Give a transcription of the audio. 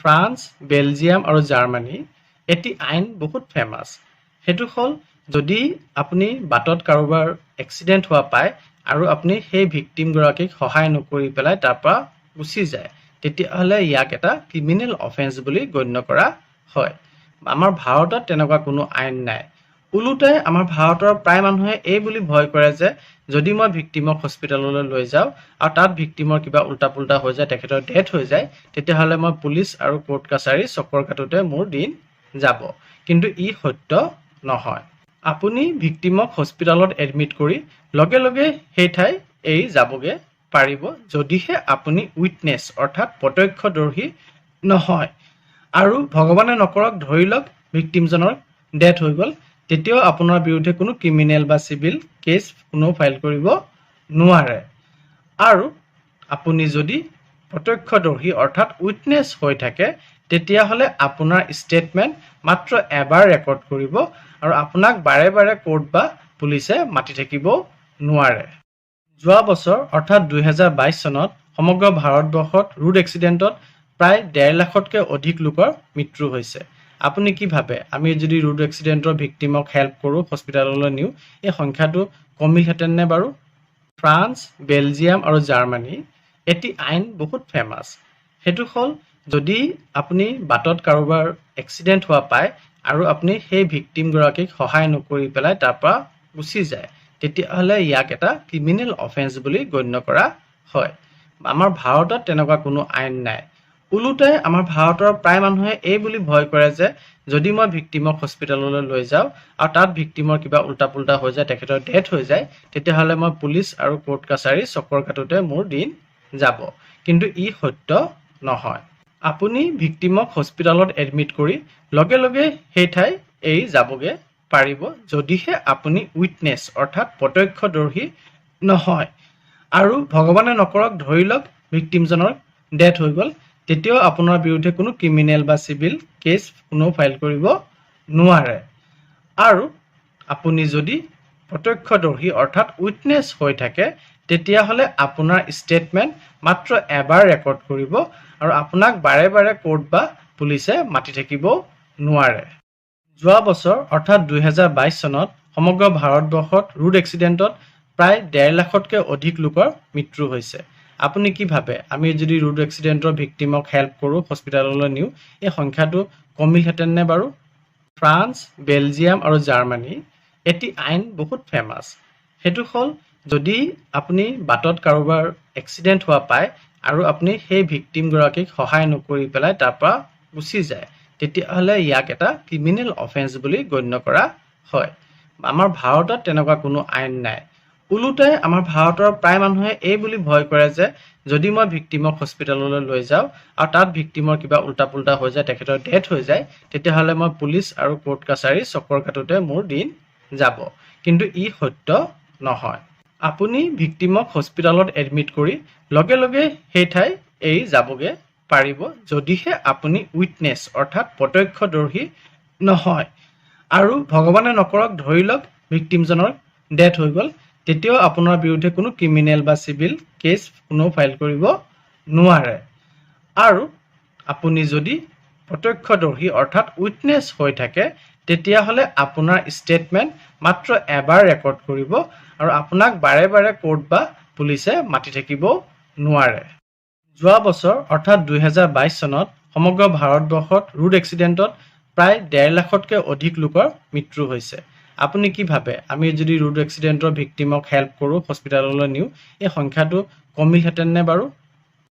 France, Belgium আৰু Germany এটি আইন বহুত ফেমাছ। সেইটো হ'ল যদি আপুনি বাটত কাৰোবাৰ এক্সিডেণ্ট হোৱা পায় আৰু আপুনি সেই ভিক্টিমগৰাকীক সহায় নকৰি পেলাই তাৰ পৰা গুচি যায়, তেতিয়াহ'লে ইয়াক এটা ক্ৰিমিনেল অফেন্স বুলি গণ্য কৰা হয়। আমাৰ ভাৰতত তেনেকুৱা কোনো আইন নাই। ওলোটাই আমাৰ ভাৰতৰ প্ৰায় মানুহে এই বুলি ভয় কৰে যে যদি মই ভিক্টিমক হস্পিটেললৈ লৈ যাওঁ আৰু তাত ভিক্টিমৰ কিবা উল্টা পুল্টা হৈ যায়, তেখেতৰ ডেথ হৈ যায়, তেতিয়াহ'লে মই পুলিচ আৰু কোৰ্ট কাছাৰী চকৰ কাটোতে মোৰ দিন যাব। কিন্তু ই সত্য নহয়। আপুনি ভিক্টিমক হস্পিটেলত এডমিট কৰি লগে লগে সেই ঠাই এৰি যাবগৈ পাৰিব যদিহে আপুনি উইটনেছ অৰ্থাৎ প্ৰত্যক্ষদৰ্শী নহয়। আৰু ভগৱানে নকৰক ধৰি লওক ভিক্টিমজনৰ ডেথ হৈ গ'ল, তেতিয়াও আপোনাৰ বিৰুদ্ধে কোনো ক্ৰিমিনেল বা চিভিল কেছ কোনেও ফাইল কৰিব নোৱাৰে। আৰু আপুনি যদি প্ৰত্যক্ষদৰ্শী অৰ্থাৎ উইটনেছ হৈ থাকে, তেতিয়াহ'লে আপোনাৰ ষ্টেটমেণ্ট মাত্ৰ এবাৰ ৰেকৰ্ড কৰিব আৰু আপোনাক বাৰে বাৰে কোৰ্ট বা পুলিচে মাতি থাকিব নোৱাৰে। যোৱা বছৰ অৰ্থাৎ 2022 চনত সমগ্ৰ ভাৰতবৰ্ষত ৰোড এক্সিডেণ্টত প্ৰায় 1.5 লাখতকৈ অধিক লোকৰ মৃত্যু হৈছে। আপুনি কি ভাবে, আমি যদি ৰোড এক্সিডেণ্টৰ ভিক্টিমক হেল্প কৰোঁ, হস্পিটেললৈ নিওঁ, এই সংখ্যাটো কমিলহেঁতেন নে বাৰু? ফ্ৰান্স, বেলজিয়াম আৰু জাৰ্মানী এটি আইন বহুত ফেমাছ। সেইটো হ'ল যদি আপুনি বাটত কাৰোবাৰ এক্সিডেণ্ট হোৱা পায় আৰু আপুনি সেই ভিক্টিমগৰাকীক সহায় নকৰি পেলাই তাৰ পৰা গুচি যায়, তেতিয়াহ'লে ইয়াক এটা ক্ৰিমিনেল অফেন্স বুলি গণ্য কৰা হয়। আমাৰ ভাৰতত তেনেকুৱা কোনো আইন নাই। ওলোটাই আমাৰ ভাৰতৰ প্ৰায় মানুহে এই বুলি ভয় কৰে যে যদি মই ভিক্টিমক হস্পিটেললৈ লৈ যাওঁ আৰু তাত ভিক্টিমৰ কিবা উল্টা পুল্টা হৈ যায়, তেখেতৰ ডেথ হৈ যায়, তেতিয়াহ'লে মই পুলিচ আৰু কোৰ্ট কাছাৰী চকৰ কাটোতে মোৰ দিন যাব। কিন্তু ই সত্য নহয়। আপুনি ভিক্টিমক হস্পিটেলত এডমিট কৰি লগে লগে সেই ঠাই এৰি যাবগৈ পাৰিব যদিহে আপুনি উইটনেছ অৰ্থাৎ প্ৰত্যক্ষদৰ্শী নহয়। আৰু ভগৱানে নকৰক ধৰি লওক ভিক্টিমজনৰ ডেথ হৈ গ'ল, তেতিয়াও আপোনাৰ বিৰুদ্ধে কোনো ক্ৰিমিনেল বা চিভিল কেছ কোনেও ফাইল কৰিব নোৱাৰে। আৰু আপুনি যদি প্ৰত্যক্ষদৰ্শী অৰ্থাৎ উইটনেছ হৈ থাকে, তেতিয়াহ'লে আপোনাৰ ষ্টেটমেণ্ট মাত্ৰ এবাৰ ৰেকৰ্ড কৰিব আৰু আপোনাক বাৰে বাৰে কোৰ্ট বা পুলিচে মাতি থাকিব নোৱাৰে। যোৱা বছৰ অৰ্থাৎ 2022 চনত সমগ্ৰ ভাৰতবৰ্ষত ৰোড এক্সিডেণ্টত প্ৰায় 1.5 লাখতকৈ অধিক লোকৰ মৃত্যু হৈছে। আপুনি কি ভাবে, আমি যদি ৰোড এক্সিডেণ্টৰ ভিক্টিমক হেল্প কৰোঁ, হস্পিটেললৈ নিওঁ, এই সংখ্যাটো কমিলহেঁতেন নে বাৰু? ফ্ৰান্স, বেলজিয়াম আৰু জাৰ্মানী এটি আইন বহুত ফেমাছ। সেইটো হ'ল যদি আপুনি বাটত কাৰোবাৰ এক্সিডেণ্ট হোৱা পায় আৰু আপুনি সেই ভিক্টিমগৰাকীক সহায় নকৰি পেলাই তাৰ পৰা গুচি যায়, তেতিয়াহ'লে ইয়াক এটা ক্ৰিমিনেল অফেন্স বুলি গণ্য কৰা হয়। আমাৰ ভাৰতত তেনেকুৱা কোনো আইন নাই। ওলোটাই আমাৰ ভাৰতৰ প্ৰায় মানুহে এই বুলি ভয় কৰে যে যদি মই ভিক্টিমক হস্পিটেললৈ লৈ যাওঁ আৰু তাত ভিক্টিমৰ কিবা উল্টা পুল্টা হৈ যায়, তেখেতৰ ডেথ হৈ যায়, তেতিয়াহ'লে মই পুলিচ আৰু কোৰ্ট কাছাৰী চকৰ কাটোতে মোৰ দিন যাব। কিন্তু ই সত্য নহয়। আপুনি ভিক্টিমক হস্পিটেলত এডমিট কৰি লগে লগে সেই ঠাই এৰি যাবগৈ পাৰিব যদিহে আপুনি উইটনেছ অৰ্থাৎ প্ৰত্যক্ষদৰ্শী নহয়। আৰু ভগৱানে নকৰক ধৰি লওক ভিক্টিমজনৰ ডেথ হৈ গ'ল, তেতিয়াও আপোনাৰ বিৰুদ্ধে কোনো ক্ৰিমিনেল বা চিভিল কেছ কোনেও ফাইল কৰিব নোৱাৰে। আৰু আপুনি যদি প্ৰত্যক্ষদৰ্শী অৰ্থাৎ উইটনেছ হৈ থাকে, তেতিয়াহ'লে আপোনাৰ ষ্টেটমেণ্ট মাত্ৰ এবাৰ ৰেকৰ্ড কৰিব আৰু আপোনাক বাৰে বাৰে কোৰ্ট বা পুলিচে মাতি থাকিব নোৱাৰে। যোৱা বছৰ অৰ্থাৎ 2022 চনত সমগ্ৰ ভাৰতবৰ্ষত ৰোড এক্সিডেণ্টত প্ৰায় 1.5 লাখতকৈ অধিক লোকৰ মৃত্যু হৈছে। আপুনি কি ভাবে, আমি যদি ৰোড এক্সিডেণ্টৰ ভিক্টিমক হেল্প কৰোঁ, হস্পিটেললৈ নিওঁ, এই সংখ্যাটো কমিলহেঁতেন নে বাৰু?